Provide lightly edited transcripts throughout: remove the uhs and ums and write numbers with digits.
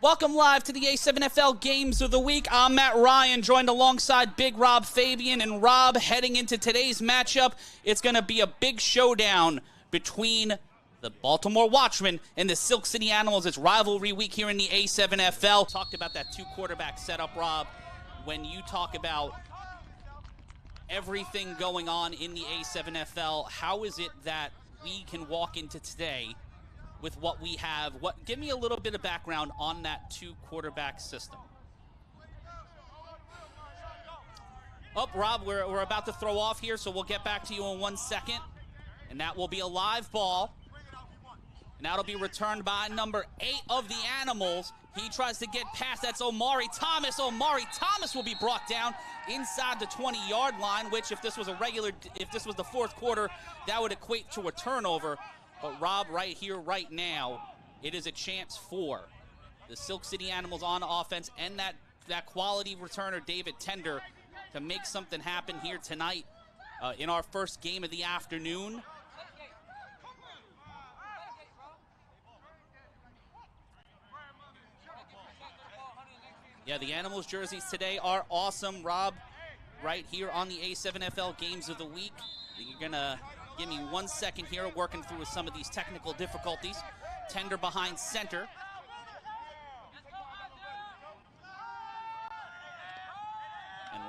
Welcome live to the A7FL Games of the Week. I'm Matt Ryan, joined alongside Big Rob Fabian. And Rob, heading into today's matchup, it's going to be a big showdown between the Baltimore Watchmen and the Silk City Animals. It's rivalry week here in the A7FL. Talked about that two-quarterback setup, Rob. When you talk about everything going on in the A7FL, how is it that we can walk into today with what we have? Give me a little bit of background on that two-quarterback system. Oh, Rob, we're about to throw off here, so we'll get back to you in 1 second. And that will be a live ball. And that'll be returned by number 8 of the Animals. He tries to get past. That's Omari Thomas. Omari Thomas will be brought down inside the 20-yard line, which if this was the fourth quarter, that would equate to a turnover. But Rob, right here, right now, it is a chance for the Silk City Animals on offense and that quality returner, David Tender, to make something happen here tonight in our first game of the afternoon. Yeah, the Animals jerseys today are awesome. Rob, right here on the A7FL Games of the Week. You're going to give me 1 second here, working through some of these technical difficulties. Tender behind center.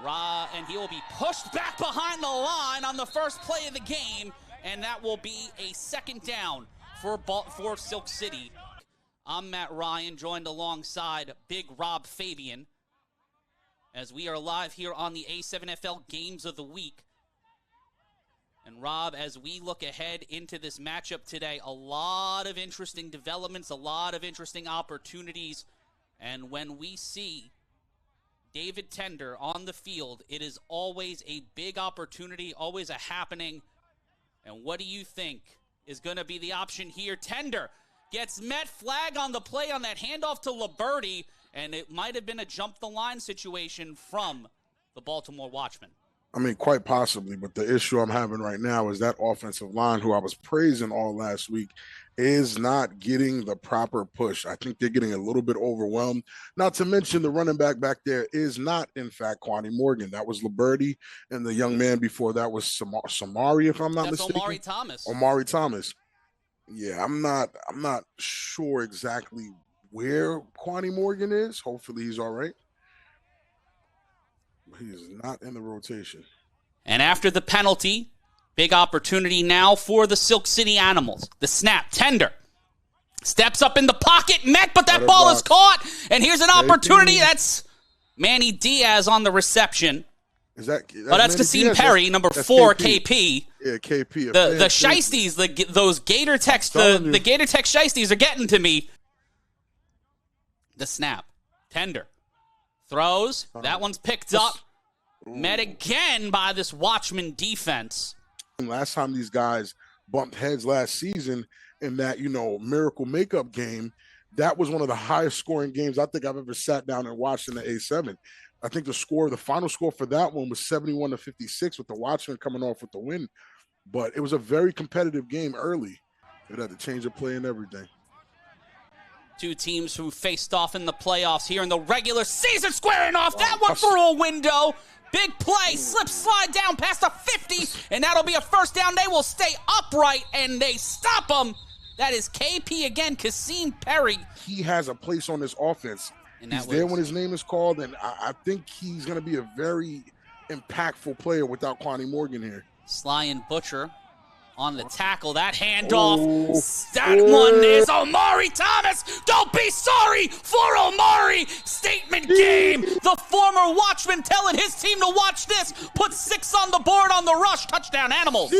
And he will be pushed back behind the line on the first play of the game, and that will be a second down for Silk City. I'm Matt Ryan, joined alongside Big Rob Fabian, as we are live here on the A7FL Games of the Week. And Rob, as we look ahead into this matchup today, a lot of interesting developments, a lot of interesting opportunities. And when we see David Tender on the field, it is always a big opportunity, always a happening. And what do you think is going to be the option here? Tender gets met, flag on the play on that handoff to Liberty, and it might have been a jump the line situation from the Baltimore Watchmen. I mean, quite possibly, but the issue I'm having right now is that offensive line, who I was praising all last week, is not getting the proper push. I think they're getting a little bit overwhelmed. Not to mention the running back there is not, in fact, Quani Morgan. That was Liberty, and the young man before that was Samari, if I'm not mistaken. Omari Thomas. Omari Thomas. Yeah, I'm not sure exactly where Quani Morgan is. Hopefully he's all right. He is not in the rotation. And after the penalty, big opportunity now for the Silk City Animals. The snap, Tender steps up in the pocket, met, but that ball is caught. And here's an opportunity. That's Manny Diaz on the reception. Is that that's Kasim Perry, number 4, KP. Yeah, KP. The Shiesties, those Gator Techs, the Gator Tech Shiesties are getting to me. The snap, Tender throws. That one's picked up. Met again by this Watchman defense. Last time these guys bumped heads last season in that, miracle makeup game, that was one of the highest scoring games I think I've ever sat down and watched in the A7. I think the final score for that one was 71-56 with the Watchmen coming off with the win. But it was a very competitive game early. It had to change the play and everything. Two teams who faced off in the playoffs here in the regular season, squaring off. That one through a window. Big play, slide down past the 50, and that'll be a first down. They will stay upright, and they stop them. That is KP again, Kasim Perry. He has a place on this offense. He's there when his name is called, and I think he's going to be a very impactful player without Quani Morgan here. Sly and Butcher on the tackle. That handoff. That one is Omari Thomas. Don't be sorry for Omari. Statement game. The former Watchman telling his team to watch this. Put 6 on the board on the rush. Touchdown, Animals.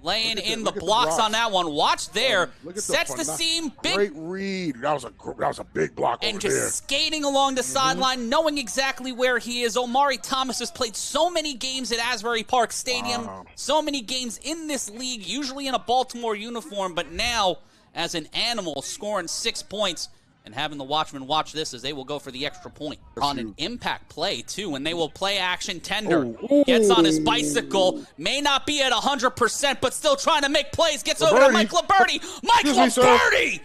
Laying in the blocks on that one. Watch there. Sets the seam. Great read. That was a big block and over just there. Skating along the sideline, knowing exactly where he is. Omari Thomas has played so many games at Asbury Park Stadium. Wow. So many games in this league, usually in a Baltimore uniform, but now as an Animal, scoring 6 points. And having the Watchmen watch this as they will go for the extra point. On an impact play, too, and they will play action. Tender gets on his bicycle. May not be at 100%, but still trying to make plays. Gets over to Mike Liberty. Mike Liberty!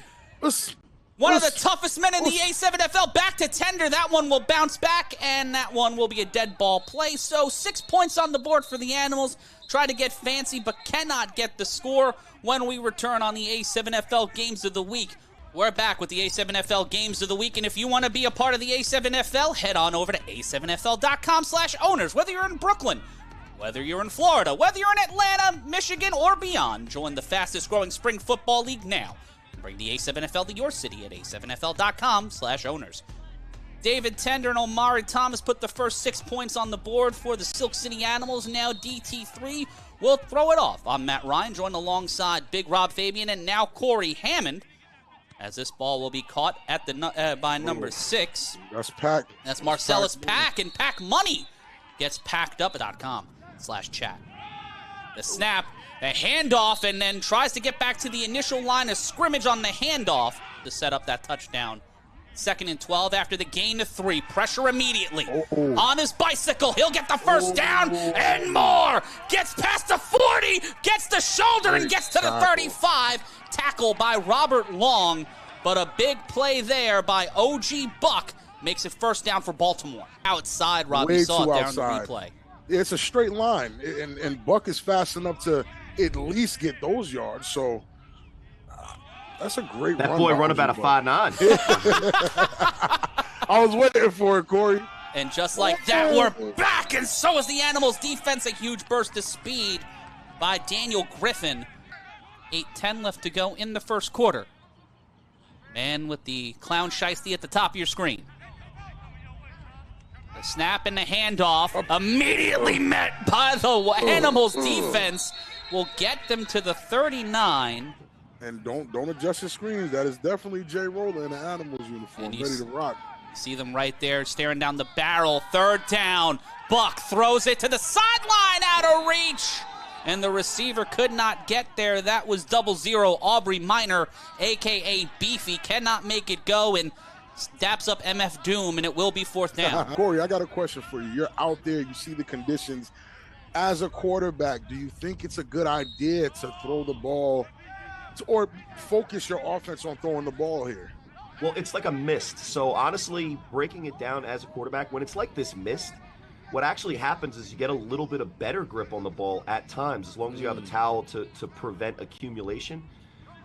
One of the toughest men in the A7FL, back to Tender. That one will bounce back, and that one will be a dead ball play. So 6 points on the board for the Animals. Try to get fancy, but cannot get the score when we return on the A7FL Games of the Week. We're back with the A7FL Games of the Week, and if you want to be a part of the A7FL, head on over to a7fl.com/owners. Whether you're in Brooklyn, whether you're in Florida, whether you're in Atlanta, Michigan, or beyond, join the fastest-growing spring football league now. Bring the A7FL to your city at a7fl.com/owners. David Tender and Omari Thomas put the first 6 points on the board for the Silk City Animals. Now DT3 will throw it off. I'm Matt Ryan, joined alongside Big Rob Fabian and now Corey Hammond, as this ball will be caught at the by number 6. That's Pack. That's Marcellus Pack, and Pack Money gets packedup.com/chat. The snap, a handoff, and then tries to get back to the initial line of scrimmage on the handoff to set up that touchdown. 2nd and 12 after the gain of 3. Pressure immediately. On his bicycle, he'll get the first down and more. Gets past the 40, gets the shoulder, and gets to the 35. Tackle by Robert Long, but a big play there by OG Buck makes it first down for Baltimore. Outside, Rob, you saw it there on the replay. It's a straight line, and Buck is fast enough to at least get those yards. So that's a great run. That boy run about a 5'9". I was waiting for it, Corey. And just like that, we're back, and so is the Animals' defense. A huge burst of speed by Daniel Griffin. 8:10 left to go in the first quarter. Man with the clown shiesty at the top of your screen. The snap and the handoff immediately met by the Animals defense will get them to the 39. And don't adjust your screens. That is definitely Jay Roller in the Animals uniform, ready to rock. See them right there staring down the barrel. 3rd down. Buck throws it to the sideline, out of reach. And the receiver could not get there. That was 00 Aubrey Minor, a.k.a. Beefy. Cannot make it go and daps up MF Doom, and it will be 4th down. Corey, I got a question for you. You're out there. You see the conditions. As a quarterback, do you think it's a good idea to throw the ball or focus your offense on throwing the ball here? Well, it's like a mist. So honestly, breaking it down as a quarterback, when it's like this mist, what actually happens is you get a little bit of better grip on the ball at times, as long as you have a towel to prevent accumulation.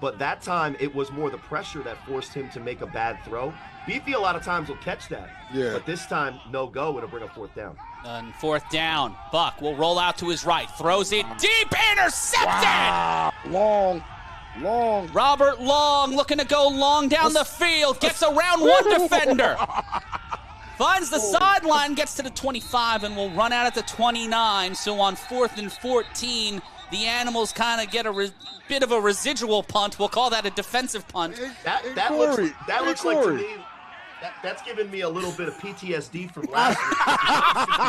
But that time, it was more the pressure that forced him to make a bad throw. Beefy a lot of times will catch that. Yeah. But this time, no go, it'll bring a 4th down. And 4th down, Buck will roll out to his right, throws it deep, intercepted! Wow. Long. Robert Long looking to go long down the field, gets around one defender. Finds the sideline, gets to the 25, and will run out at the 29. So on 4th and 14, the Animals kind of get a bit of a residual punt. We'll call that a defensive punt. That looks like, to me, that's giving me a little bit of PTSD from last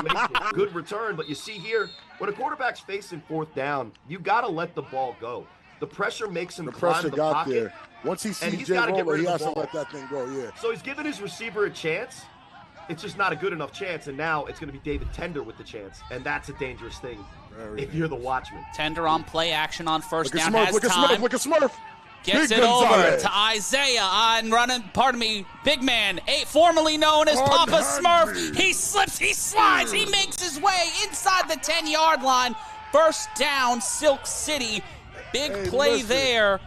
week. Good return, but you see here, when a quarterback's facing 4th down, you got to let the ball go. The pressure makes him climb the pocket. There. Once he sees Jay Roller, he has to let that thing go, yeah. So he's giving his receiver a chance. It's just not a good enough chance, and now it's going to be David Tender with the chance, and that's a dangerous thing if you're the Watchman. Tender on play action on 1st down, Smurf, has look time. Look at Smurf. Gets it over to Isaiah on running, Big Man, formerly known as Papa Smurf. He slips, he slides, he makes his way inside the 10-yard line. First down, Silk City. Big play there.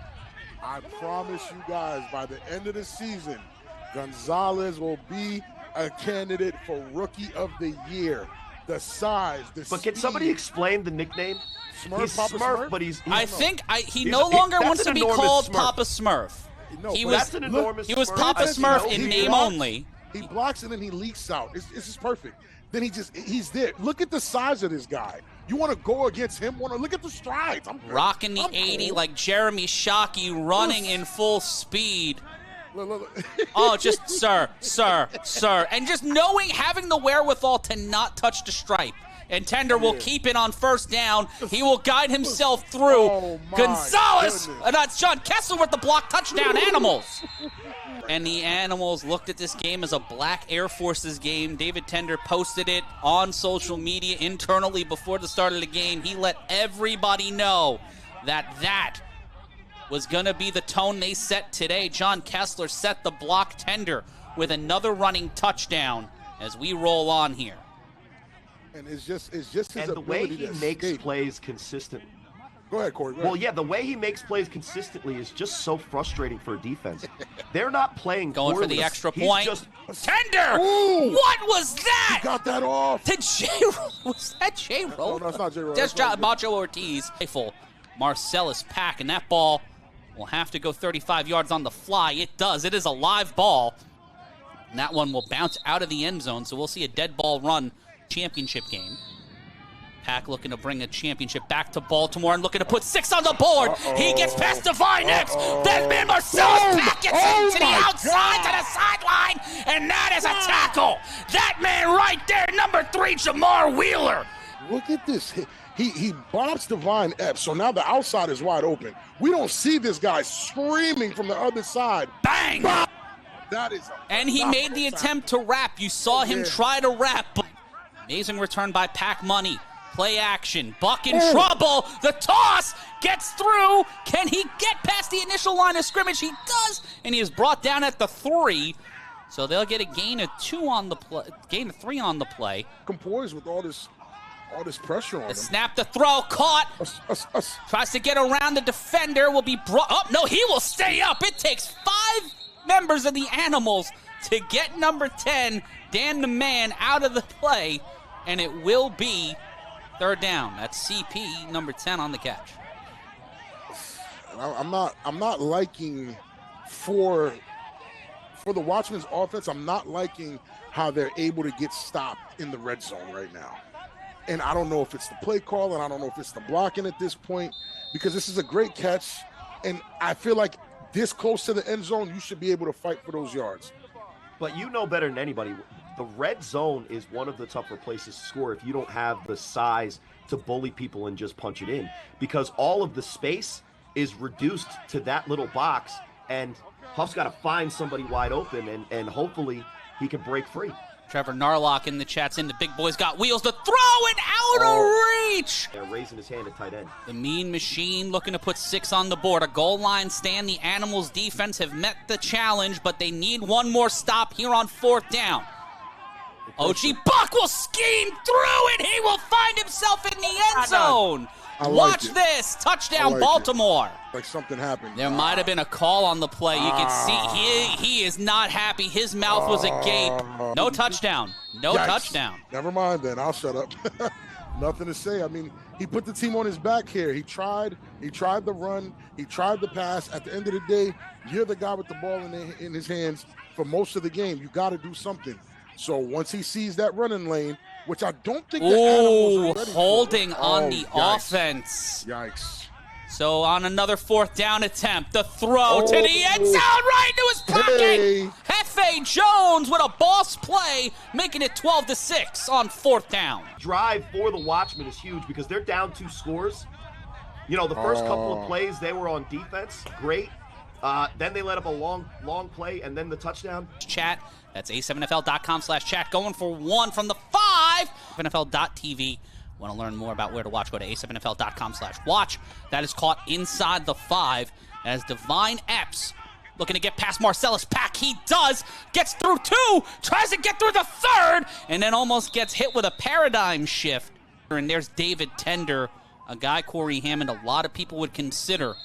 I promise you guys, by the end of the season, Gonzalez will be a candidate for Rookie of the Year. The size, the speed. But can somebody explain the nickname? Smurf, he's Papa Smurf, but he's I think he no longer wants to be called Smurf. Papa Smurf. No, he that's an enormous he was Smurf. Papa Smurf in name only. He blocks and then he leaks out. It's just perfect. Then he's there. Look at the size of this guy. You want to go against him? Look at the strides. Rocking the 80 like Jeremy Shockey, running in full speed. Look. Oh, just sir. And just having the wherewithal to not touch the stripe. And Tender will keep it on 1st down. He will guide himself through. Oh, Gonzalez, not Sean Kessler with the block, touchdown, Animals. And the Animals looked at this game as a Black Air Forces game. David Tender posted it on social media internally before the start of the game. He let everybody know that was going to be the tone they set today. John Kessler set the block tender with another running touchdown as we roll on here. And it's just his and the way he makes escape. plays consistently. Go ahead, Corey. Well, yeah, the way he makes plays consistently is just so frustrating for a defense. They're not playing going for the coreless. extra He's point. just Tender! Ooh! What was that? He got that off. Did was that J-Roll? No, that's not J-Roll. That's Macho Ortiz. Marcellus Pack, and that ball will have to go 35 yards on the fly. It does. It is a live ball. And that one will bounce out of the end zone, so we'll see a dead ball run championship game. Pack looking to bring a championship back to Baltimore and looking to put 6 on the board. He gets past Divine X. That man Marcellus Pack gets into the outside to the sideline, and that is a tackle. That man right there, number 3, Jamar Wheeler. Look at this. He bobs Divine Epps, so now the outside is wide open. We don't see this guy screaming from the other side. Bang! Bah! That is and he made the attempt to wrap. You saw him try to wrap. Amazing return by Pack Money. Play action. Buck in trouble. The toss gets through. Can he get past the initial line of scrimmage? He does, and he is brought down at the 3. So they'll get a gain of 2 on the play, gain of 3 on the play. Composed with all this pressure on him. Snap, the throw, caught. Tries to get around the defender. Will be brought up. No, he will stay up. It takes 5 members of the Animals to get number 10, Dan the Man, out of the play, and it will be 3rd down. That's CP, number 10 on the catch. I'm not liking for the Watchmen's offense. I'm not liking how they're able to get stopped in the red zone right now. And I don't know if it's the play call, and I don't know if it's the blocking at this point, because this is a great catch, and I feel like this close to the end zone, you should be able to fight for those yards. But you know better than anybody, the red zone is one of the tougher places to score if you don't have the size to bully people and just punch it in, because all of the space is reduced to that little box, and Huff's got to find somebody wide open, and hopefully he can break free. Trevor Narlock in the chat's in. The big boys got wheels. The throw and out of reach. They're raising his hand at tight end. The Mean Machine looking to put 6 on the board. A goal line stand. The Animals defense have met the challenge, but they need one more stop here on 4th down. OG Buck will scheme through, and he will find himself in the end zone. Watch this. Touchdown, Baltimore. Like something happened. There might have been a call on the play. You can see he is not happy. His mouth was agape. No touchdown. No touchdown. Never mind then. I'll shut up. Nothing to say. I mean, he put the team on his back here. He tried the run. He tried the pass. At the end of the day, you're the guy with the ball in his hands for most of the game. You got to do something. So once he sees that running lane, which I don't think the Animals are ready holding for. on the offense. Yikes. So on another 4th down attempt, the throw to the end zone, right into his pocket. Hefe Jones with a boss play, making it 12-6 on 4th down. Drive for the Watchmen is huge because they're down 2 scores. You know, the first couple of plays, they were on defense. Great. Then they let up a long play, and then the touchdown. Chat. That's A7FL.com/chat. Going for 1 from the 5. NFL.tv. Want to learn more about where to watch? Go to A7FL.com/watch. That is caught inside the 5 as Divine Epps looking to get past Marcellus Pack. He does. Gets through 2. Tries to get through the 3rd. And then almost gets hit with a paradigm shift. And there's David Tender, a guy, Corey Hammond, a lot of people would consider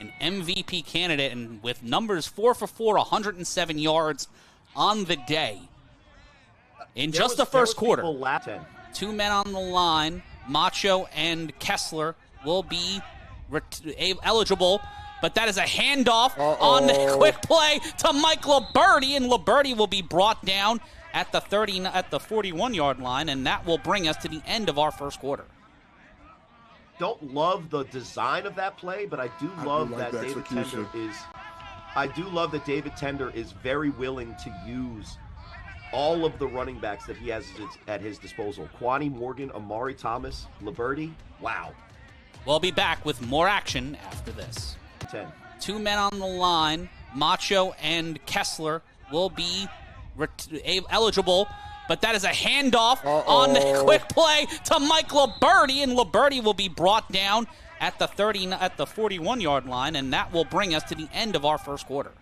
an MVP candidate. And with numbers 4 for 4, 107 yards on the day. In just the first quarter. 2 men on the line. Macho and Kessler will be eligible, but that is a handoff on the quick play to Mike Liberty, and Liberty will be brought down at the 41-yard line, and that will bring us to the end of our first quarter. Don't love the design of that play, but I do love that David Tender is. I do love that David Tender is very willing to use all of the running backs that he has at his disposal. Quani Morgan, Amari Thomas, Liberty. Wow. We'll be back with more action after this. 10. 2 men on the line. Macho and Kessler will be eligible, but that is a handoff on the quick play to Mike Liberty, and Liberty will be brought down at the 41-yard line, and that will bring us to the end of our first quarter.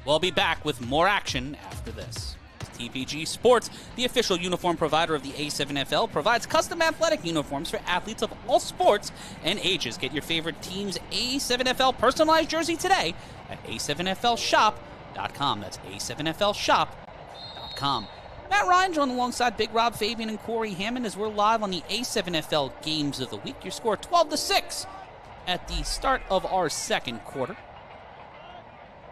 We'll be back with more action after this. TPG Sports, the official uniform provider of the A7FL, provides custom athletic uniforms for athletes of all sports and ages. Get your favorite team's A7FL personalized jersey today at A7FLshop.com. That's A7FLshop.com. Matt Ryan joined alongside Big Rob, Fabian, and Corey Hammond as we're live on the A7FL Games of the Week. Your score 12-6 at the start of our second quarter.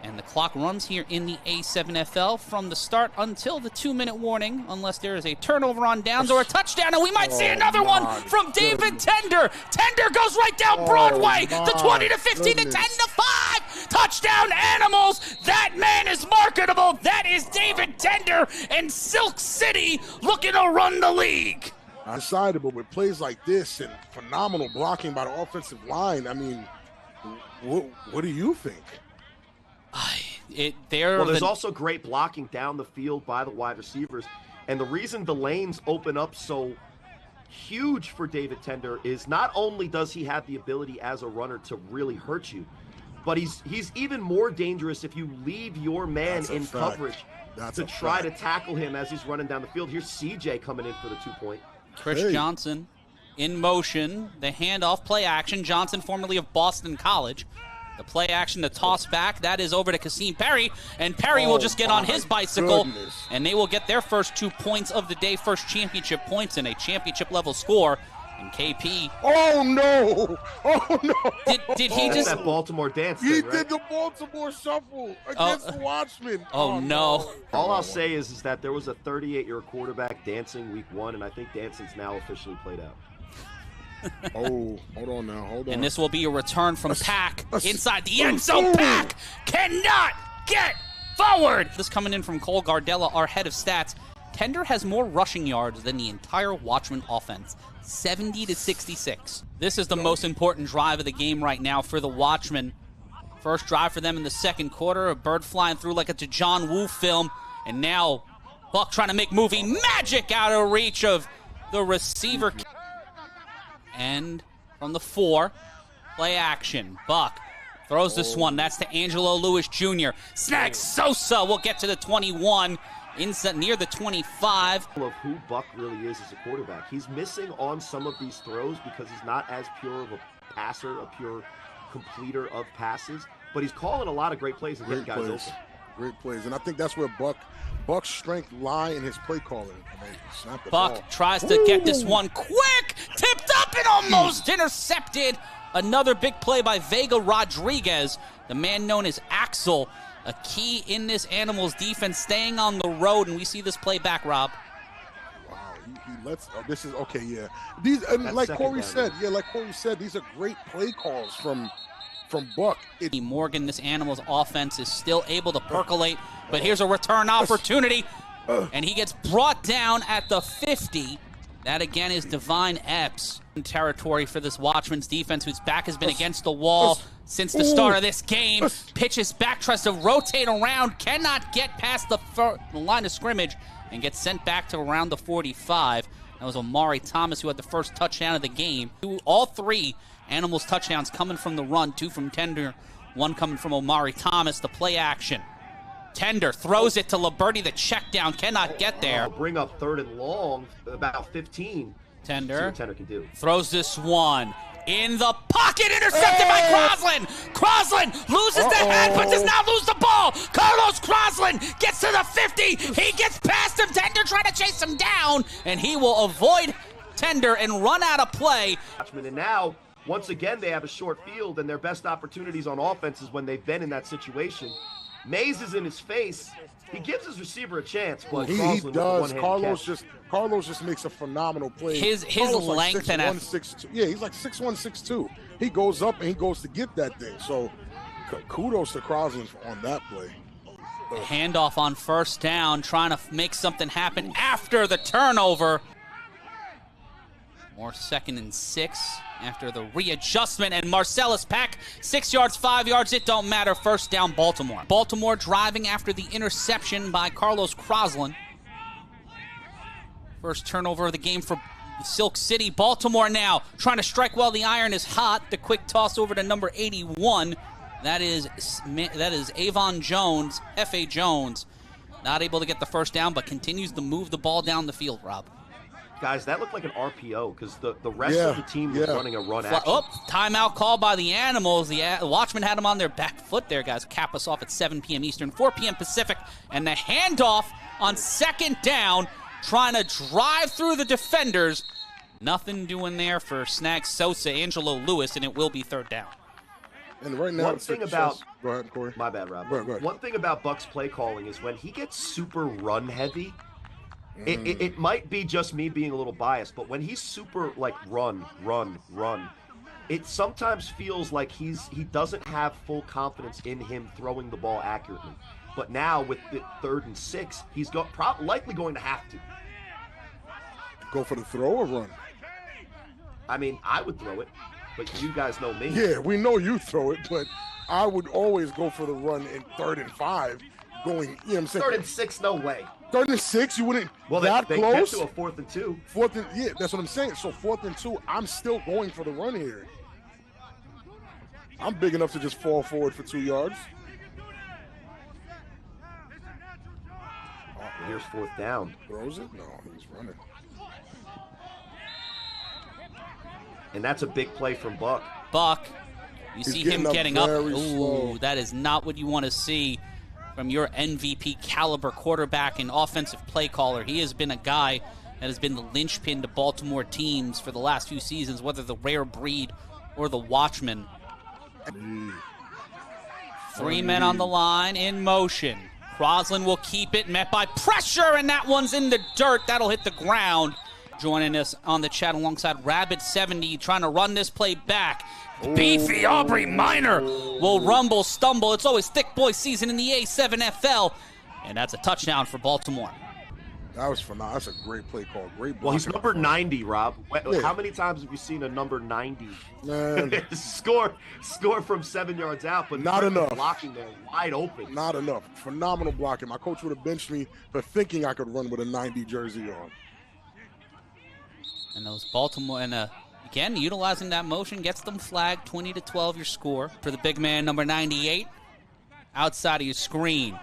And the clock runs here in the A7FL from the start until the 2-minute warning, unless there is a turnover on downs or a touchdown, and we might see another one from David Tender. Tender goes right down Broadway, the 20-15 to 10-5. Touchdown Animals. That man is marketable. That is David Tender, and Silk City looking to run the league. Undecidable with plays like this and phenomenal blocking by the offensive line. I mean, what do you think? There's also great blocking down the field by the wide receivers. And the reason the lanes open up so huge for David Tender is not only does he have the ability as a runner to really hurt you, but he's even more dangerous if you leave your man in coverage to try to tackle him as he's running down the field. Here's CJ coming in for the 2-point. Chris Johnson in motion, the handoff, play action. Johnson, formerly of Boston College. The play action, the toss back, that is over to Kasim Perry, and Perry will just get on his bicycle, and they will get their first 2 points of the day, first championship points and a championship-level score. And KP. Oh, no. Oh, no. Did he just... that Baltimore dance He thing, right? did the Baltimore shuffle against the Watchmen. Oh, no. All I'll say is that there was a 38-year quarterback dancing week 1, and I think dancing's now officially played out. Oh, hold on now, hold on. And this will be a return from Pack inside the end zone. Pack cannot get forward. This coming in from Cole Gardella, our head of stats. Tender has more rushing yards than the entire Watchman offense, 70-66. This is the most important drive of the game right now for the Watchmen. First drive for them in the second quarter, a bird flying through like it's a John Woo film, and now Buck trying to make movie magic out of reach of the receiver. And from the 4, play action. Buck throws this one. That's to Angelo Lewis Jr. Snags Sosa. We'll get to the 21, inside near the 25. Of who Buck really is as a quarterback. He's missing on some of these throws because he's not as pure of a passer, a pure completer of passes. But he's calling a lot of great plays and getting guys open. Great plays. And I think that's where Buck's strength lie in his play calling. Buck tries to get this one quick, tipped up and almost intercepted. Another big play by Vega Rodriguez, the man known as Axel, a key in this Animals defense, staying on the road, and we see this play back, Rob. Wow, he lets. this is okay. Yeah, these like Corey said. Yeah, like Corey said, these are great play calls from Buck. Morgan, this Animals offense is still able to percolate, but here's a return opportunity. And he gets brought down at the 50. That again is Divine Epps. Territory for this Watchman's defense, whose back has been against the wall since the start of this game. Pitches back, tries to rotate around, cannot get past the line of scrimmage, and gets sent back to around the 45. That was Omari Thomas who had the first touchdown of the game. All 3 Animals touchdowns coming from the run, 2 from Tender, 1 coming from Omari Thomas. The play action. Tender throws it to Liberty. The check down cannot get there. Bring up 3rd and long, about 15. Tender. See what Tender can do. Throws this one in the pocket, intercepted by Crosland. Crosland loses the head, but does not lose the ball. Carlos Crosland gets to the 50. He gets past him. Tender trying to chase him down, and he will avoid Tender and run out of play. And now, once again, they have a short field, and their best opportunities on offense is when they've been in that situation. Mays is in his face. He gives his receiver a chance, but he does. Carlos just makes a phenomenal play. His length like and 6'1", 6'2". Yeah, he's like 6'1", 6'2". He goes up and he goes to get that thing. So kudos to Crosland on that play. Handoff on first down, trying to make something happen after the turnover. More 2nd and 6 after the readjustment, and Marcellus Pack, 6 yards, 5 yards, it don't matter. First down, Baltimore. Baltimore driving after the interception by Carlos Crosland. First turnover of the game for Silk City. Baltimore now trying to strike while the iron is hot. The quick toss over to number 81. That is Avon Jones, F.A. Jones. Not able to get the first down, but continues to move the ball down the field, Rob. Guys, that looked like an RPO because the rest of the team was running a run action. Oh, timeout call by the Animals. The Watchmen had them on their back foot there, guys. Cap us off at 7 p.m. Eastern, 4 p.m. Pacific. And the handoff on second down, trying to drive through the defenders. Nothing doing there for Snag Sosa, Angelo Lewis, and it will be third down. And right now, one thing about go ahead, Corey. My bad, Rob. Go ahead. One thing about Buck's play calling is when he gets super run heavy, it might be just me being a little biased, but when he's super like run, it sometimes feels like he doesn't have full confidence in him throwing the ball accurately. But now with the 3rd and 6, he's likely going to have to Go for the throw or run? I mean, I would throw it, but you guys know me. Yeah, we know you throw it, but I would always go for the run in 3rd and 5, going, you know what I'm saying? 3rd and 6, no way. 3rd and 6, you wouldn't. Well, that they close. get to a 4th and 2. 4th and, yeah, that's what I'm saying. So 4th and 2, I'm still going for the run here. I'm big enough to just fall forward for 2 yards. Here's 4th down. Throws it? No, he's running. And that's a big play from Buck. Buck, you see him getting up. Slow. Ooh, that is not what you want to see from your MVP caliber quarterback and offensive play caller. He has been a guy that has been the linchpin to Baltimore teams for the last few seasons, whether the rare breed or the Watchman. 3 men on the line in motion. Crosland will keep it, met by pressure, and that one's in the dirt. That'll hit the ground. Joining us on the chat alongside Rabbit70, trying to run this play back. Beefy Aubrey Minor will rumble, stumble. It's always thick boy season in the A7FL, and that's a touchdown for Baltimore. That was phenomenal. That's a great play call. Great blocking. Well, he's number 90, Rob. Yeah. How many times have you seen a number 90 Man, score from 7 yards out, but not enough. Blocking there, wide open. Not enough. Phenomenal blocking. My coach would have benched me for thinking I could run with a 90 jersey on. And those Baltimore, and again, utilizing that motion, gets them flagged. 20-12 your score for the big man, number 98. Outside of your screen.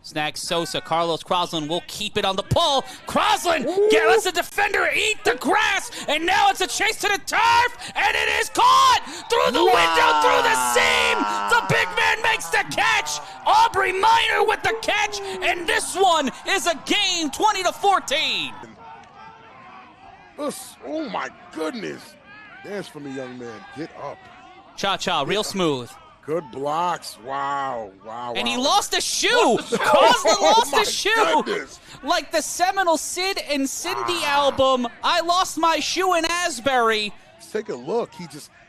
Snag Sosa, Carlos Crosland will keep it on the pull. Crosland lets the defender eat the grass, and now it's a chase to the turf, and it is caught through the window, through the seam. The big man makes the catch. Aubrey Minor with the catch, and this one is a game, 20-14. Oh my goodness. Dance for me, young man. Get up. Cha-cha, real smooth. Good blocks. Wow. And he lost a shoe. Crosland lost a shoe. Goodness. Like the seminal Sid and Cindy album, I Lost My Shoe in Asbury. Let's take a look.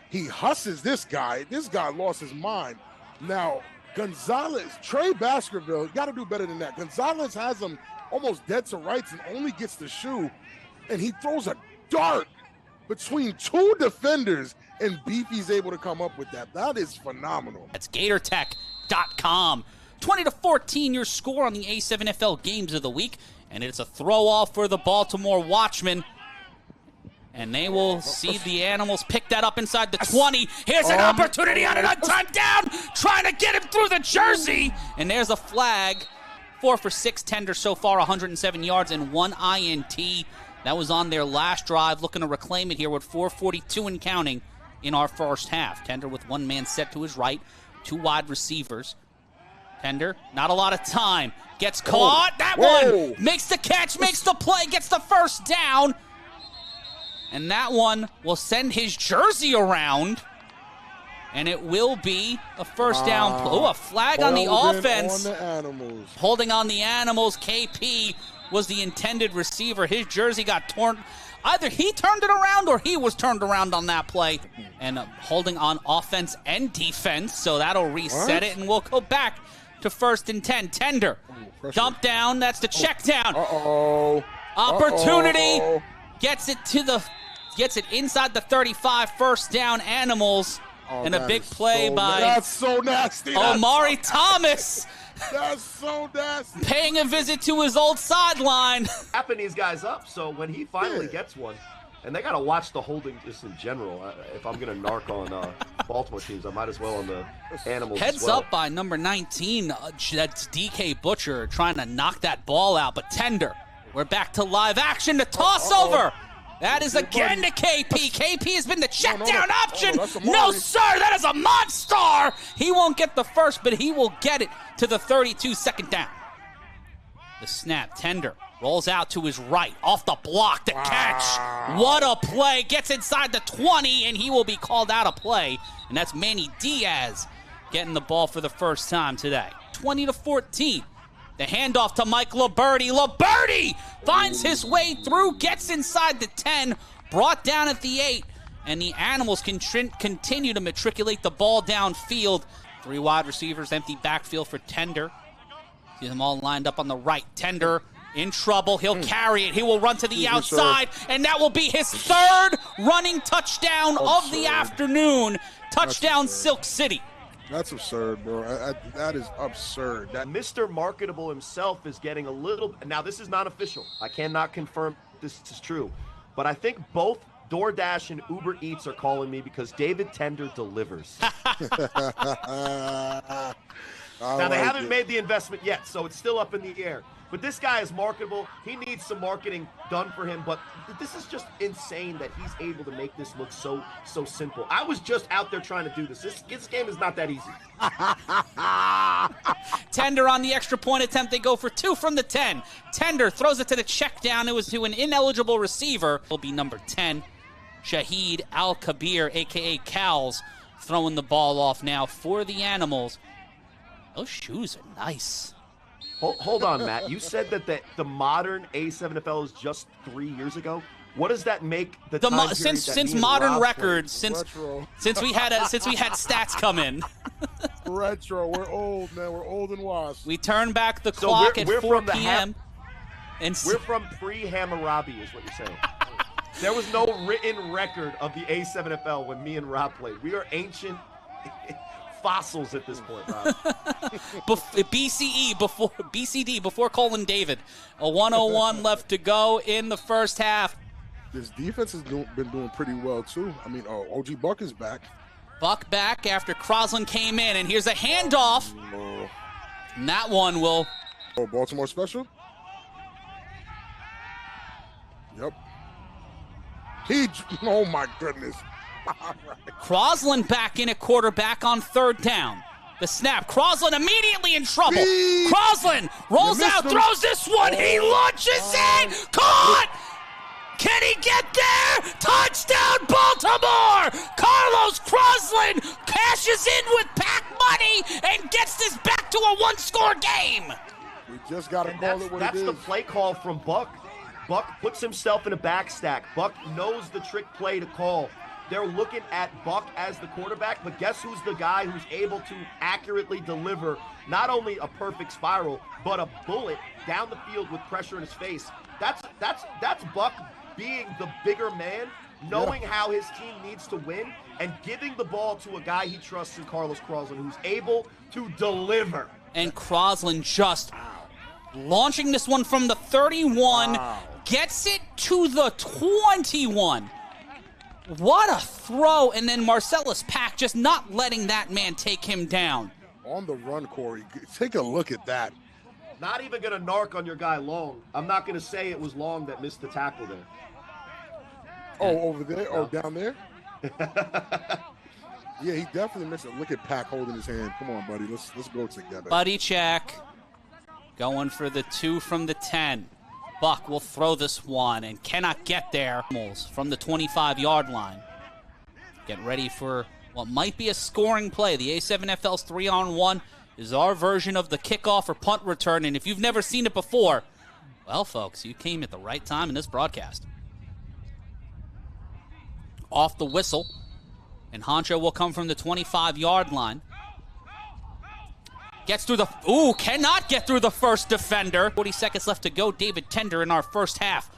He husses this guy. This guy lost his mind. Now, Gonzalez, Trey Baskerville, got to do better than that. Gonzalez has him almost dead to rights and only gets the shoe. And he throws a dart between 2 defenders, and Beefy's able to come up with that. That is phenomenal. That's GatorTech.com. 20-14 your score on the A7FL Games of the Week, and it's a throw-off for the Baltimore Watchmen. And they will see the Animals pick that up inside the 20. Here's an opportunity on an untimed down, trying to get him through the jersey. And there's a flag. 4 for 6 Tender so far, 107 yards and 1 INT. That was on their last drive, looking to reclaim it here with 4:42 and counting in our first half. Tender with 1 man set to his right, 2 wide receivers. Tender, not a lot of time. Gets caught. That one makes the catch, makes the play, gets the first down. And that one will send his jersey around. And it will be a first down. Oh, a flag on the offense. On the Animals. Holding on the Animals. KP was the intended receiver. His jersey got torn. Either he turned it around or he was turned around on that play. And holding on offense and defense. So that'll reset it. And we'll go back to 1st and 10. Tender. Dump down. That's the check down. Opportunity. Gets it inside the 35. First down, Animals. And a big play by that's so nasty. Omari Thomas. That's so nasty. Paying a visit to his old sideline. Tapping these guys up, so when he finally gets one, And they got to watch the holding just in general. If I'm going to narc on Baltimore teams, I might as well on the Animals Heads as well. up by number 19. That's DK Butcher trying to knock that ball out, but tender. We're back to live action. The toss over. That is again to KP. KP has been the check down option. No, sir. That is a monster. He won't get the first, but he will get it to the 32 second down. The snap, tender. Rolls out to his right, off the block, the catch. What a play. Gets inside the 20, and he will be called out of play. And that's Manny Diaz getting the ball for the first time today. 20-14. The handoff to Mike Liberti. Liberti finds his way through, gets inside the 10, brought down at the 8, and the Animals can continue to matriculate the ball downfield. 3 wide receivers, empty backfield for Tender. See them all lined up on the right. Tender in trouble. He'll carry it. He will run to the outside, and that will be his 3rd running touchdown of the afternoon. Touchdown, Silk City. That's absurd, bro. That is absurd. Mr. Marketable himself is getting a little. Now, this is not official. I cannot confirm this is true, but I think both DoorDash and Uber Eats are calling me because David Tender delivers. Now, they haven't made the investment yet, so it's still up in the air. But this guy is marketable. He needs some marketing done for him. But this is just insane that he's able to make this look so simple. I was just out there trying to do this. This game is not that easy. Tender on the extra point attempt. They go for 2 from the 10. Tender throws it to the check down. It was to an ineligible receiver. Will be number 10, Shahid Al-Kabir, a.k.a. Cowls, throwing the ball off now for the Animals. Those shoes are nice. Hold on, Matt. You said that the modern A7FL is just 3 years ago. What does that make the time period since modern records, since we had stats come in? Retro. We're old, man. We're old and washed. We turn back the clock at 4 p.m. And we're from pre-Hammurabi, is what you're saying. There was no written record of the A7FL when me and Rob played. We are ancient fossils at this point, Rob. BCD before Colin David. A 101 left to go in the first half. This defense has been doing pretty well too. I mean, OG Buck is back. Buck back after Crosland came in, and here's a handoff. And that one will. Baltimore special. Yep. Oh my goodness. Crosland back in at quarterback on 3rd down. The snap. Crosland immediately in trouble. Crosland rolls out, throws this one. He launches in. Caught! Can he get there? Touchdown, Baltimore! Carlos Crosland cashes in with pack money and gets this back to a 1-score game. We just got to call it what it is. That's the play call from Buck. Buck puts himself in a back stack. Buck knows the trick play to call. They're looking at Buck as the quarterback, but guess who's the guy who's able to accurately deliver not only a perfect spiral, but a bullet down the field with pressure in his face? That's Buck being the bigger man, knowing how his team needs to win, and giving the ball to a guy he trusts in Carlos Crosland, who's able to deliver. And Crosland just launching this one from the 31, gets it to the 21. What a throw, and then Marcellus Pack just not letting that man take him down. On the run, Corey. Take a look at that. Not even going to narc on your guy Long. I'm not going to say it was Long that missed the tackle there. Oh, over there? Oh, down there? Yeah, he definitely missed it. Look at Pack holding his hand. Come on, buddy. Let's go together. Buddy check. Going for the 2 from the 10. Buck will throw this one and cannot get there from the 25-yard line. Get ready for what might be a scoring play. The A7FL's 3-on-1 is our version of the kickoff or punt return, and if you've never seen it before, well, folks, you came at the right time in this broadcast. Off the whistle, and Honcho will come from the 25-yard line. Gets through cannot get through the first defender. 40 seconds left to go. David Tender in our first half.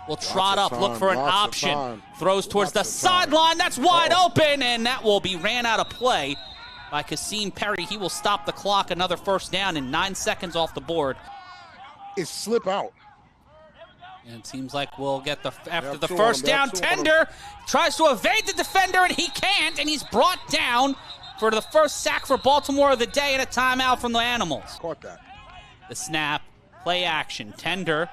Will trot up, look for an option. Throws towards the sideline. That's wide open, and that will be ran out of play by Kasim Perry. He will stop the clock. Another first down and 9 seconds off the board. It slip out. And it seems like we'll get after the first down. Tender tries to evade the defender, and he can't, and he's brought down for the first sack for Baltimore of the day and a timeout from the Animals. Caught that. The snap, play action. Tender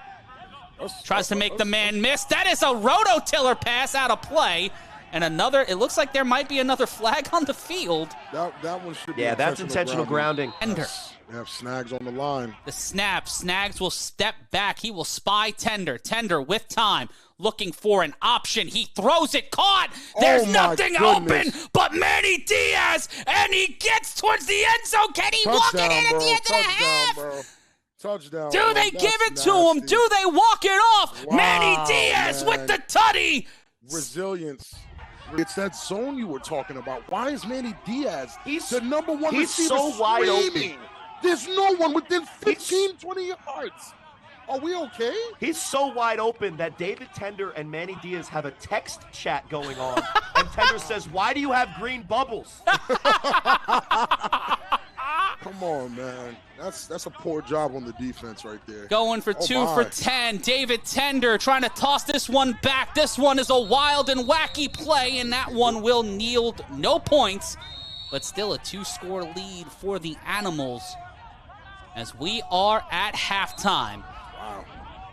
tries to make the man miss. That is a rototiller pass out of play. And another, it looks like there might be another flag on the field. That one should be that's intentional grounding. Tender. They have Snags on the line. The snap, Snags will step back. He will spy Tender. Tender with time, looking for an option. He throws it, caught. There's nothing open but Manny Diaz, and he gets towards the end zone. Can he walk it in at the end of the half? Bro. Touchdown. Do they give it to him? Do they walk it off? Wow, Manny Diaz with the tutty. Resilience. It's that zone you were talking about. Why is Manny Diaz the number one receiver? He's so wide open. There's no one within 15, 20 yards. Are we okay? He's so wide open that David Tender and Manny Diaz have a text chat going on. And Tender says, "Why do you have green bubbles?" Come on, man. That's a poor job on the defense right there. Going for 2 for 10. David Tender trying to toss this one back. This one is a wild and wacky play, and that one will yield no points, but still a 2-score lead for the Animals as we are at halftime. Wow.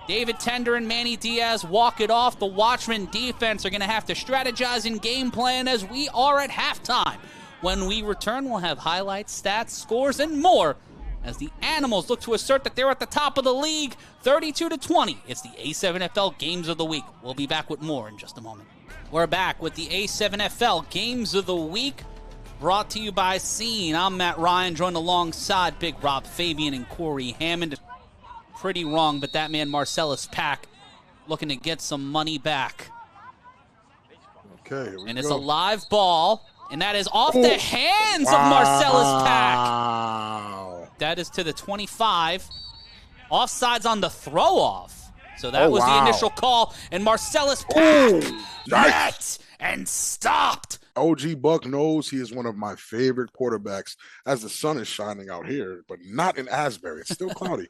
David Tender and Manny Diaz walk it off. The Watchmen defense are going to have to strategize in game plan as we are at halftime. When we return, we'll have highlights, stats, scores, and more as the Animals look to assert that they're at the top of the league, 32-20. It's the A7FL Games of the Week. We'll be back with more in just a moment. We're back with the A7FL Games of the Week, brought to you by Scene. I'm Matt Ryan, joined alongside Big Rob Fabian and Corey Hammond. Pretty wrong, but that man Marcellus Pack looking to get some money back. Okay, here we and it's go. A live ball. And that is off the hands of Marcellus Pack. That is to the 25. Offsides on the throw-off. So that was the initial call. And Marcellus Pack met and stopped. OG Buck knows he is one of my favorite quarterbacks as the sun is shining out here, but not in Asbury. It's still cloudy.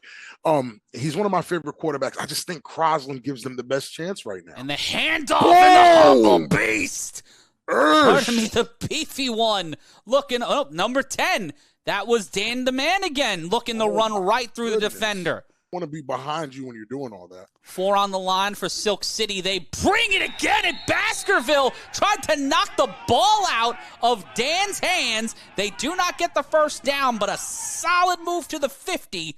He's one of my favorite quarterbacks. I just think Crosland gives them the best chance right now. And the handoff and the humble beast. Pardon me, the beefy one looking up, number 10. That was Dan the man again, looking to run right through the defender. I want to be behind you when you're doing all that. 4 on the line for Silk City. They bring it again, and Baskerville tried to knock the ball out of Dan's hands. They do not get the first down, but a solid move to the 50.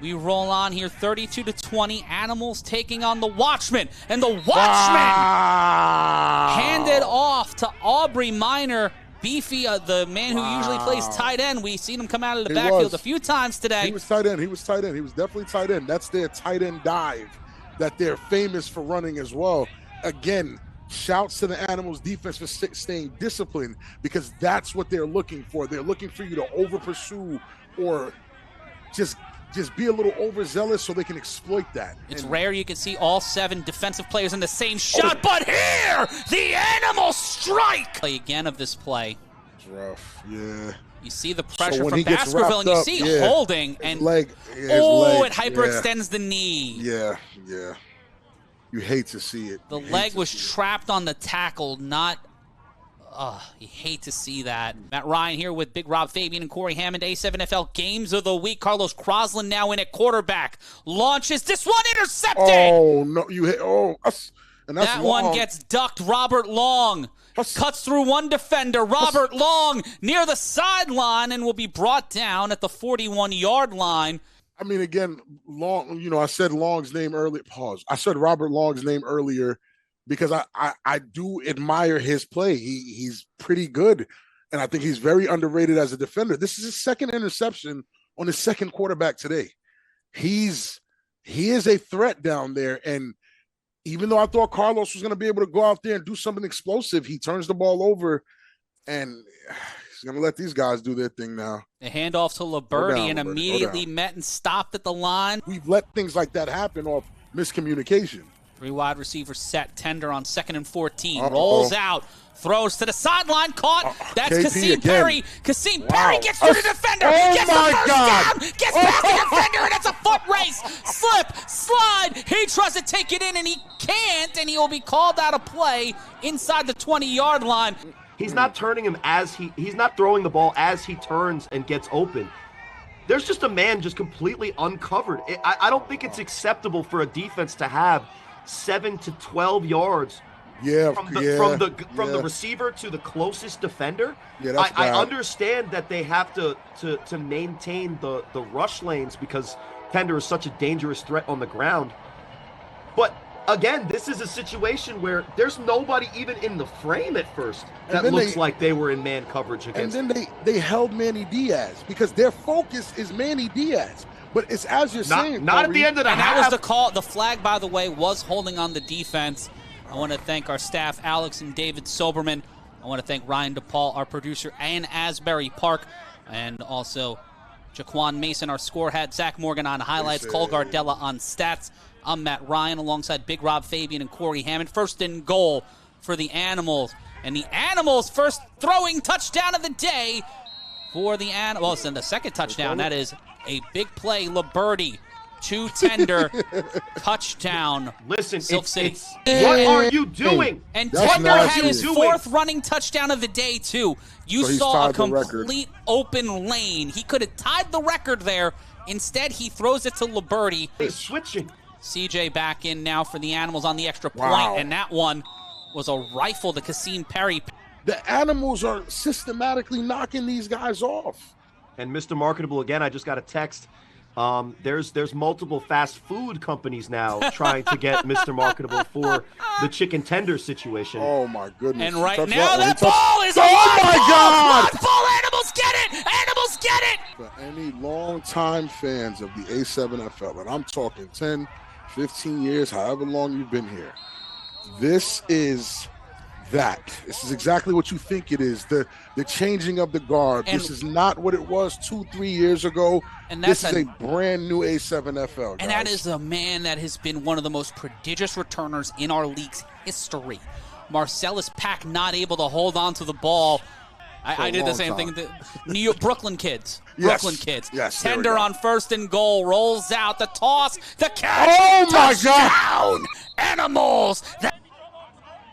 We roll on here, 32-20. Animals taking on the Watchmen, and the Watchmen handed off to Aubrey Minor, Beefy, the man who usually plays tight end. We've seen him come out of the backfield a few times today. He was tight end. He was definitely tight end. That's their tight end dive that they're famous for running as well. Again, shouts to the Animals defense for staying disciplined because that's what they're looking for. They're looking for you to over pursue or just be a little overzealous so they can exploit that. It's rare you can see all 7 defensive players in the same shot, but here, the Animals strike! Play again of this play. It's rough, yeah. You see the pressure from Baskerville, and you see holding, and it hyperextends the knee. Yeah. You hate to see it. The leg was trapped on the tackle, not... you hate to see that. Matt Ryan here with Big Rob Fabian and Corey Hammond. A7FL Games of the Week. Carlos Crosland now in at quarterback. Launches. This one intercepted. Oh, no. And that's that one gets ducked. Robert Long cuts through one defender. Robert Long near the sideline and will be brought down at the 41-yard line. I mean, again, Long, I said Long's name earlier. Pause. I said Robert Long's name earlier because I do admire his play. He's pretty good, and I think he's very underrated as a defender. This is his second interception on his second quarterback today. He is a threat down there, and even though I thought Carlos was going to be able to go out there and do something explosive, he turns the ball over, and he's going to let these guys do their thing now. The handoff to Liberty and immediately met and stopped at the line. We've let things like that happen off miscommunication. Three wide receivers set. Tender on 2nd and 14. Rolls out. Throws to the sideline. Caught. That's KP Kasim again. Perry. Kasim Perry gets through the defender. Gets the first down. Gets past the defender, and it's a foot race. Slip. Slide. He tries to take it in, and he can't, and he will be called out of play inside the 20-yard line. He's not turning him as he's not throwing the ball as he turns and gets open. There's just a man just completely uncovered. I don't think it's acceptable for a defense to have 7 to 12 yards from the receiver to the closest defender. Yeah, that's I bad. understand that they have to maintain the rush lanes because Tender is such a dangerous threat on the ground. But again, this is a situation where there's nobody even in the frame at first that looks like they were in man coverage against. And then they held Manny Diaz because their focus is Manny Diaz. But it's as you're saying, not at the end of the and half. that was the call. The flag, by the way, was holding on the defense. I want to thank our staff, Alex and David Soberman. I want to thank Ryan DePaul, our producer, and Asbury Park, and also Jaquan Mason, our score hat, Zach Morgan on highlights, Cole Gardella on stats. I'm Matt Ryan alongside Big Rob Fabian and Corey Hammond. 1st and goal for the Animals. And the Animals' first throwing touchdown of the day for the Animals. And the second touchdown, that is a big play, Liberty. 2 Tender, touchdown. Listen, Silk City. What are you doing? And That's Tender nasty. had his 4th running touchdown of the day, too. You So he's saw a tied the record. complete open lane. He could have tied the record there. Instead, he throws it to Liberty. He's switching. CJ back in now for the Animals on the extra point, Wow. and that one was a rifle to Kasim Perry. The Animals are systematically knocking these guys off. And Mr. Marketable, again, I just got a text. There's multiple fast food companies now trying to get Mr. Marketable for the chicken tender situation. Oh my goodness! And right Touch now, that He touched- ball is a Oh my God! live ball! Animals get it! Animals get it! For any longtime fans of the A7FL, and I'm talking 10, 15 years, however long you've been here, this is that. This is exactly what you think it is. The changing of the guard. And- this is not what it was 2-3 years ago. And This that's is a brand new A7FL, guys. And that is a man that has been one of the most prodigious returners in our league's history. Marcellus Pack not able to hold on to the ball. I did the long same time. thing. New York, Brooklyn kids. Yes. Brooklyn kids. Yes, there we Tender go. on 1st and goal. Rolls out. The toss. The catch. Oh, my touchdown! Animals.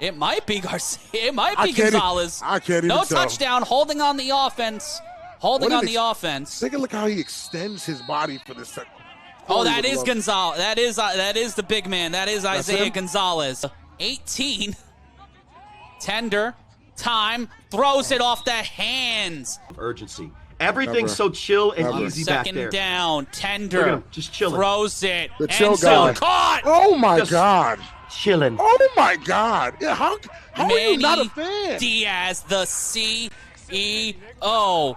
It might be Garcia. It might be Gonzalez. I can't even No tell. touchdown. Holding on the offense. Holding on the offense. Take a look how he extends his body for this. Oh, that is Gonzalez. That is the big man. That is Isaiah him? Gonzalez. 18. Tender. Time. Throws it off the hands. Urgency. Everything's so chill and easy back there. Second down. Tender. Look at him, just chilling. Throws it. The chill End zone guy. caught. Oh my Just God! Chilling. Oh my God! Yeah, how are you not a Manny fan? Diaz, the CEO.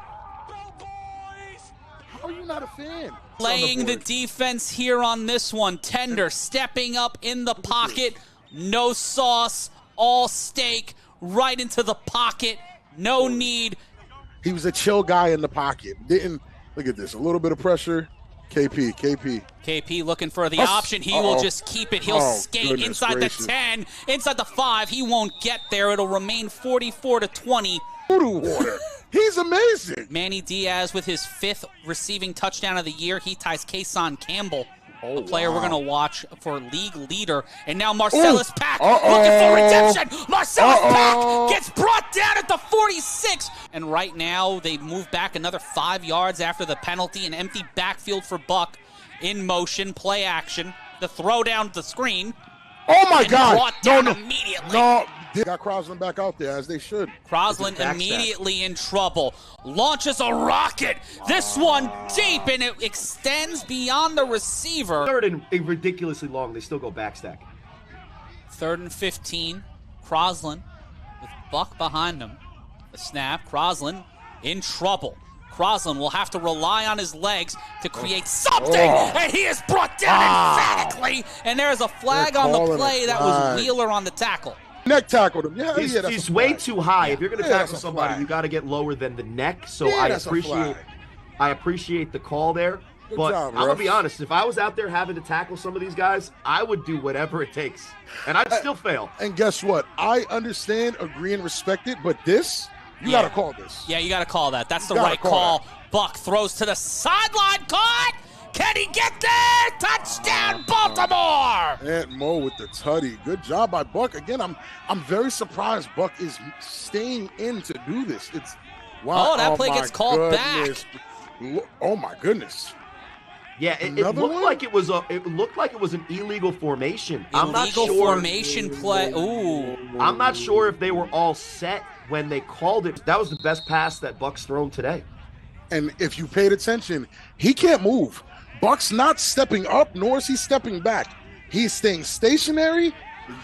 How are you not a fan? Playing the defense here on this one. Tender stepping up in the pocket. No sauce, all steak, right into the pocket. No need. He was a chill guy in the pocket. Didn't look at this. A little bit of pressure. KP. Looking for the option. He will just keep it. He'll skate goodness inside gracious. the 10, inside the 5. He won't get there. It'll remain 44-20. Voodoo water. He's amazing. Manny Diaz with his 5th receiving touchdown of the year. He ties Kason Campbell, a player we're going to watch for league leader. And now Marcellus Pack looking for redemption. Marcellus Pack gets brought down at the 46. And right now they move back another 5 yards after the penalty. An empty backfield for Buck. In motion, play action. The throw down the screen. Oh my And God! brought down immediately. No, they got Crosland back out there as they should. Crosland immediately in trouble. Launches a rocket. This one deep, and it extends beyond the receiver. 3rd and ridiculously long. They still go backstack. 3rd and 15. Crosland with Buck behind him. The snap. Crosland in trouble. Crosland will have to rely on his legs to create something, and he is brought down emphatically. And there's a flag on the play. That was Wheeler on the tackle. Neck tackled him. Yeah, He's, that's he's a way flag. too high. If you're going to Yeah, tackle that's a somebody, flag. you got to get lower than the neck. So Yeah, I that's a appreciate flag. I appreciate the call there. But job, I'm going to be refs. honest, if I was out there having to tackle some of these guys, I would do whatever it takes. And I'd still fail. And guess what? I understand, agree, and respect it, but this, you got to call this. Yeah, you got to call that. That's the right call. Buck throws to the sideline. Caught! Can he get there? Touchdown, Baltimore! Aunt Mo with the tutty. Good job by Buck. Again, I'm very surprised Buck is staying in to do this. It's wow. Oh, that play gets called back. Oh my goodness. Yeah, it looked like it was an illegal formation. I'm not sure. Illegal formation play. Ooh. I'm not sure if they were all set when they called it. That was the best pass that Buck's thrown today. And if you paid attention, he can't move. Buck's not stepping up, nor is he stepping back. He's staying stationary,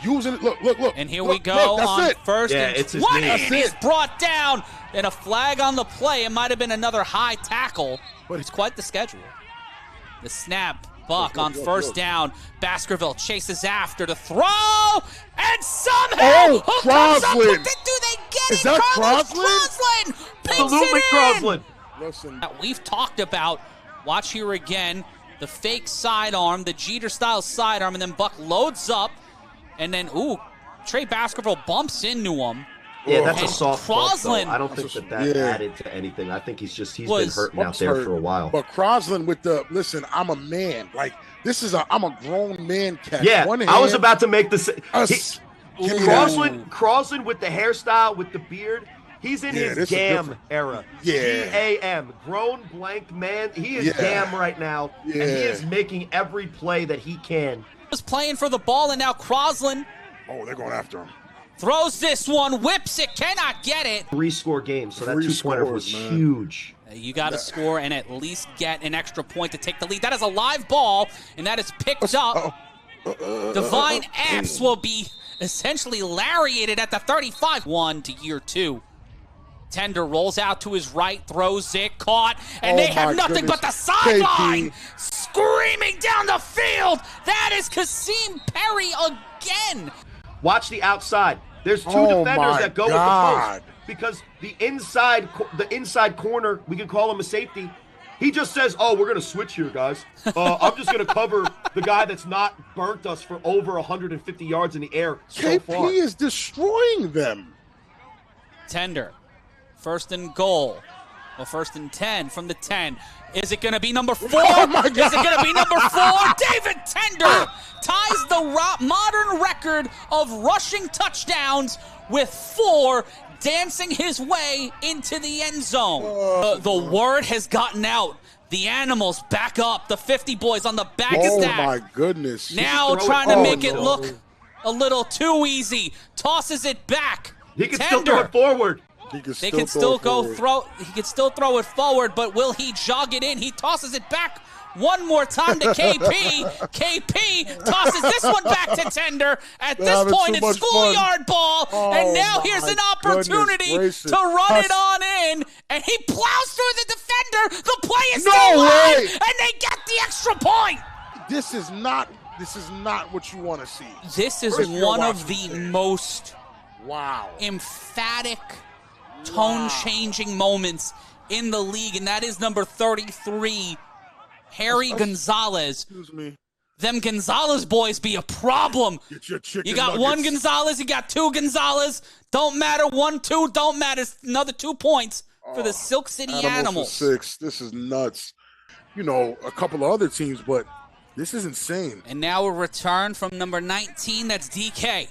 using it. Look. And here we go on first and 20. He's brought down, and a flag on the play. It might have been another high tackle, but it's quite the schedule. The snap, Buck on first down. Baskerville chases after the throw, and somehow who comes up with it? Do they get it? Is that Crosland? Absolutely Crosland. Listen, we've talked about. Watch here again, the fake sidearm, the Jeter-style sidearm, and then Buck loads up, and then, Trey Baskerville bumps into him. Yeah, that's a soft Crosland. bump, I don't think that added to anything. I think he's been hurting out there for a while. But Crosland with listen, I'm a man. Like, I'm a grown man catch. Yeah, I was about to make Crosland Crosland with the hairstyle, with the beard. He's in his GAM era. G-A-M, grown blank man. He is GAM right now, and he is making every play that he can. Was playing for the ball, and now Crosland. Oh, they're going after him. Throws this one, whips it, cannot get it. 3-score game, so that 2-pointer was huge. You got to score and at least get an extra point to take the lead. That is a live ball, and that is picked up. Divine Apps will be essentially lariated at the 35. 1 to year 2. Tender rolls out to his right, throws it, caught, and they have nothing but the sideline. Screaming down the field. That is Kasim Perry again. Watch the outside. There's two defenders that go with the post because the inside corner, we can call him a safety. He just says, "Oh, we're gonna switch here, guys. I'm just gonna cover the guy that's not burnt us for over 150 yards in the air so far." KP is destroying them. Tender. First and goal. Well, first and 10 from the 10. Is it going to be number 4? Oh my God. Is it going to be number 4? David Tender ties the modern record of rushing touchdowns with 4, dancing his way into the end zone. The word has gotten out. The animals back up. The 50 boys on the back stack. Oh my goodness. Now trying to make it look a little too easy. Tosses it back. He can still throw it forward. He can still throw it forward, but will he jog it in? He tosses it back one more time to KP. KP tosses this one back to Tender. At this point, it's schoolyard ball, and now here's an opportunity to run it on in, and he plows through the defender. The play is still live, and they get the extra point. This is not what you want to see. This is one of the most emphatic, tone-changing moments in the league, and that is number 33, Harry Gonzalez. Excuse me. Them Gonzalez boys be a problem. Get your chicken you got nuggets. one Gonzalez, you got 2 Gonzalez. Don't matter, 1, 2, don't matter. Another 2 points for the Silk City Animals. 6. This is nuts. You know, a couple of other teams, but this is insane. And now a return from number 19, that's DK.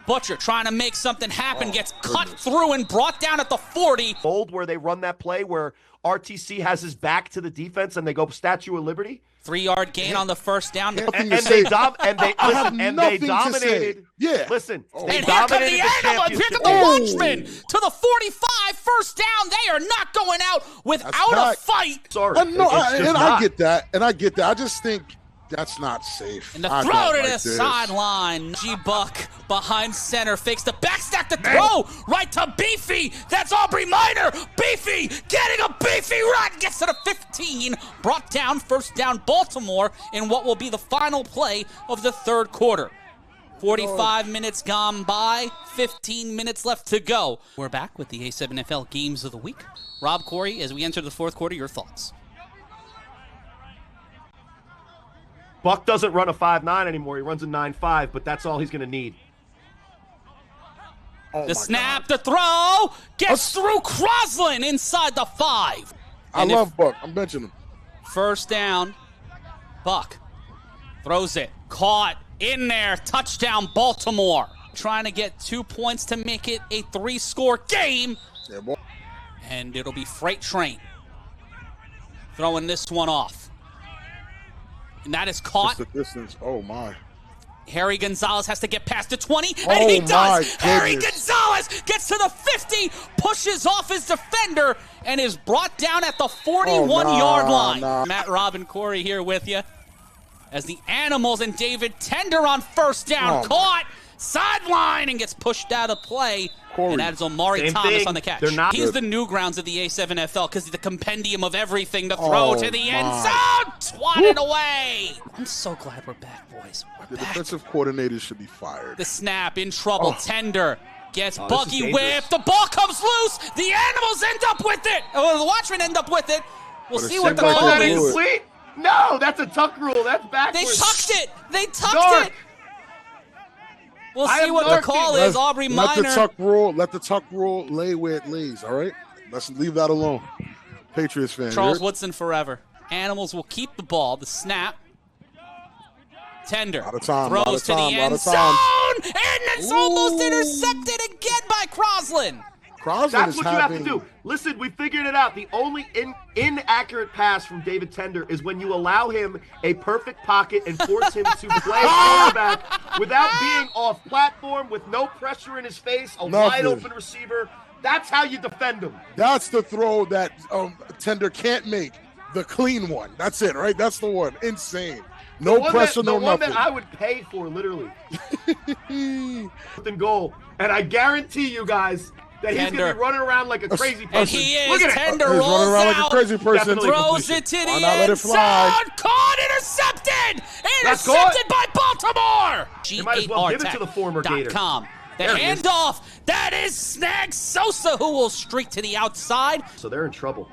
Butcher trying to make something happen, gets cut through and brought down at the 40. Old where they run that play where RTC has his back to the defense and they go Statue of Liberty. 3-yard gain on the first down. And they dominated. Yeah. Listen. And here come the Animals. Here come the Watchmen to the 45. First down. They are not going out without a fight. Sorry. I get that. I just think that's not safe. And the throw to the sideline. G-Buck behind center. Fakes the backstack to throw right to Beefy. That's Aubrey Minor. Beefy getting a beefy run. Gets to the 15. Brought down. First down Baltimore in what will be the final play of the third quarter. 45 minutes gone by. 15 minutes left to go. We're back with the A7FL Games of the Week. Rob, Corey, as we enter the fourth quarter, your thoughts? Buck doesn't run a 5.9 anymore. He runs a 9.5, but that's all he's going to need. Oh The snap, the throw, gets through Crosland inside the 5. I love Buck. I'm benching him. First down, Buck throws it, caught in there, touchdown Baltimore. Trying to get 2 points to make it a 3-score game. Yeah, boy. And it'll be Freight Train throwing this one off. And that is caught. Just the distance. Oh, my. Harry Gonzalez has to get past the 20, and he does! Harry Gonzalez gets to the 50, pushes off his defender, and is brought down at the 41-yard line. Matt, Rob, and Corey here with you as the Animals and David Tender on first down. Caught, sideline, and gets pushed out of play. Corey. And that is Omari Thomas on the catch. He's the Newgrounds of the A7FL because he's the compendium of everything. The throw to the end zone, swatted away. I'm so glad we're back, boys. The defensive coordinators should be fired. The snap, in trouble, Tender gets buggy whipped. The ball comes loose. The Animals end up with it. Or the Watchmen end up with it. We'll see what the call is. No, that's a tuck rule. That's backwards. They tucked it. They tucked it. We'll see what the call is. Aubrey Minor. Let the tuck rule lay where it lays, all right? Let's leave that alone. Patriots fan. Charles Woodson forever. Animals will keep the ball. The snap. Tender throws to the end zone, and it's almost intercepted again by Crosland. That's what you have to do. Listen, we figured it out. The only inaccurate pass from David Tender is when you allow him a perfect pocket and force him to play quarterback without being off platform, with no pressure in his face, wide open receiver. That's how you defend him. That's the throw that Tender can't make. The clean one. That's it, right? That's the one. Insane. No pressure, no nothing. The one that I would pay for, literally. Goal. And I guarantee you guys that he's going to be running around like a crazy person. And he is. Look at Tender He's rolls running around out. like a crazy person. Throws it to the end zone. Caught, intercepted. Intercepted by Baltimore. They might as well give it to the former Gator. The handoff. That is Snag Sosa, who will streak to the outside. So they're in trouble.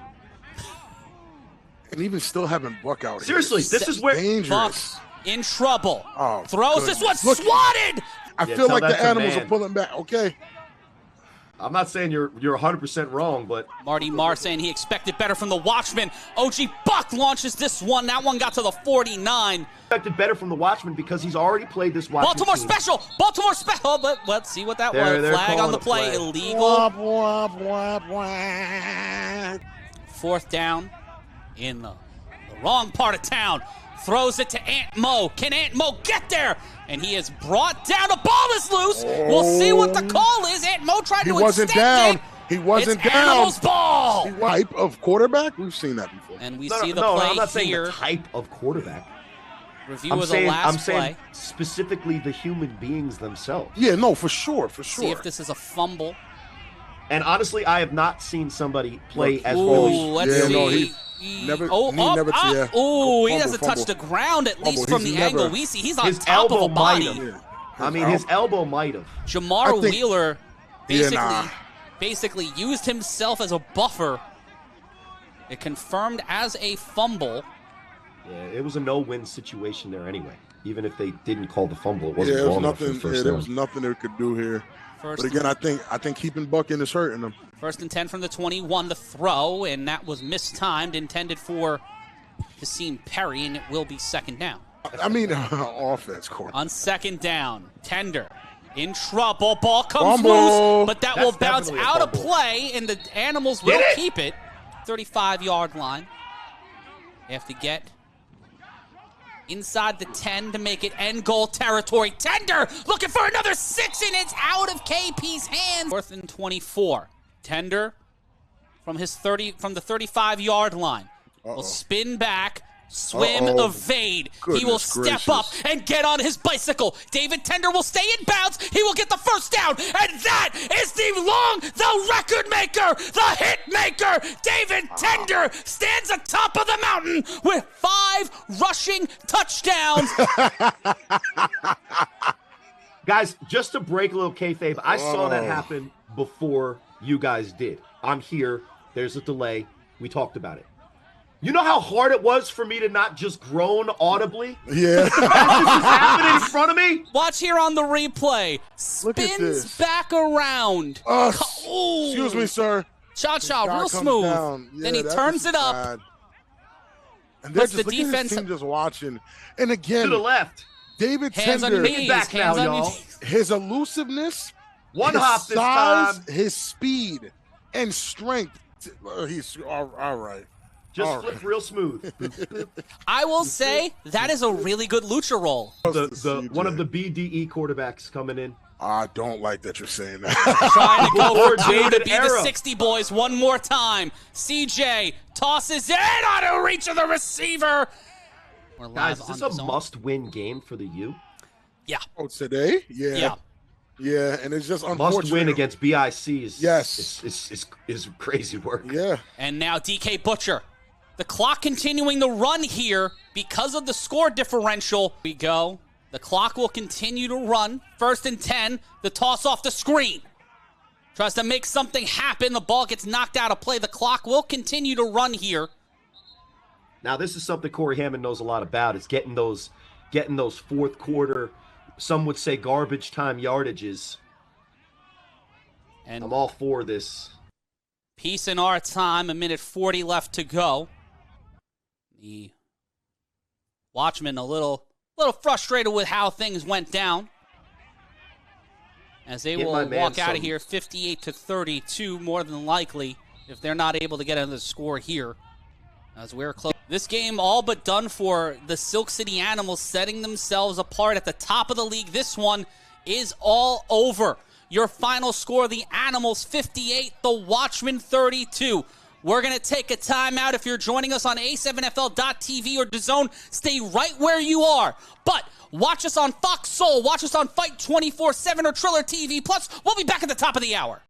And even still having Buck out Seriously, here. this is where dangerous. Buck in trouble. Oh, throws this one, swatted. I feel like the Animals are pulling back. Okay. I'm not saying you're 100% wrong, but Marty Marr saying he expected better from the Watchman. OG Buck launches this one. That one got to the 49. Expected better from the Watchman because he's already played this Watchman Baltimore team. special. Baltimore special. But let's see what that was. Flag on the play. Illegal. Fourth down in the wrong part of town. Throws it to Ant Mo. Can Ant Mo get there? And he is brought down. The ball is loose. We'll see what the call is. Ant Mo tried to extend it. He wasn't it's down. Animals ball. Type of quarterback? We've seen that before. And we see the play I'm not saying here. the type of quarterback. Review of the last play. Saying specifically the human beings themselves. Yeah, no, for sure. See if this is a fumble. And honestly, I have not seen somebody play as well. really. Let's see. No, he doesn't touch the ground, at least from the angle we see. He's on his top of a body. His elbow might have. Jamar Wheeler basically used himself as a buffer. It confirmed as a fumble. Yeah, it was a no-win situation there anyway. Even if they didn't call the fumble, it wasn't there was ball enough for nothing. the first There down. was nothing they could do here. But again, I think keeping Buck in is hurting them. 1st and 10 from the 21, the throw, and that was mistimed, intended for Kasim Perry, and it will be 2nd down. I mean, offense, Corey. On 2nd down, Tender in trouble. Ball comes loose, but that will bounce out of play, and the Animals will keep it. 35-yard line. They have to get inside the 10 to make it end goal territory. Tender looking for another 6, and it's out of KP's hands. 4th and 24. Tender from the 35-yard line will spin back, swim, evade. He will step up and get on his bicycle. David Tender will stay in bounds. He will get the first down, and that is the record maker, the hit maker. David Tender stands atop of the mountain with 5 rushing touchdowns. Guys, just to break a little kayfabe, I saw that happen before you guys did. I'm here. There's a delay. We talked about it. You know how hard it was for me to not just groan audibly? Yeah. As this is happening in front of me? Watch here on the replay. Look at Spins this. back around. Ooh. Excuse me, sir. Cha-cha, Guy real comes smooth. down. Then he that turns is it up. bad. And they're Puts just the look at defense his team just watching. And To again, the left. David Hands on Tender, your knees. back now, Hands on your y'all. knees. his elusiveness, One his hop this size, time. his speed, and strength. He's all right. Just All flip right. real smooth. I will say that is a really good lucha roll. One of the BDE quarterbacks coming in. I don't like that you're saying that. Trying to go for two to David be the era. 60 boys one more time. CJ tosses in out of reach of the receiver. We're live Guys, is this on a the zone. must-win game for the U? Yeah. Oh, today? Yeah. And it's just unfortunate. Must win against BIC is Yes. is crazy work. Yeah. And now DK Butcher. The clock continuing to run here because of the score differential. We go. The clock will continue to run. 1st and 10. The toss off the screen. Tries to make something happen. The ball gets knocked out of play. The clock will continue to run here. Now this is something Corey Hammond knows a lot about. It's getting those fourth quarter, some would say garbage time yardages. And I'm all for this. peace in our time. 1:40 left to go. The Watchmen a little frustrated with how things went down, as they Get will my man walk out of some. here 58-32 more than likely if they're not able to get another score here, as we're close. This game all but done for the Silk City Animals, setting themselves apart at the top of the league. This one is all over. Your final score, the Animals 58, the Watchmen 32. We're going to take a timeout. If you're joining us on A7FL.TV or DAZN, stay right where you are. But watch us on Fox Soul, watch us on Fight 24/7 or Triller TV. Plus, we'll be back at the top of the hour.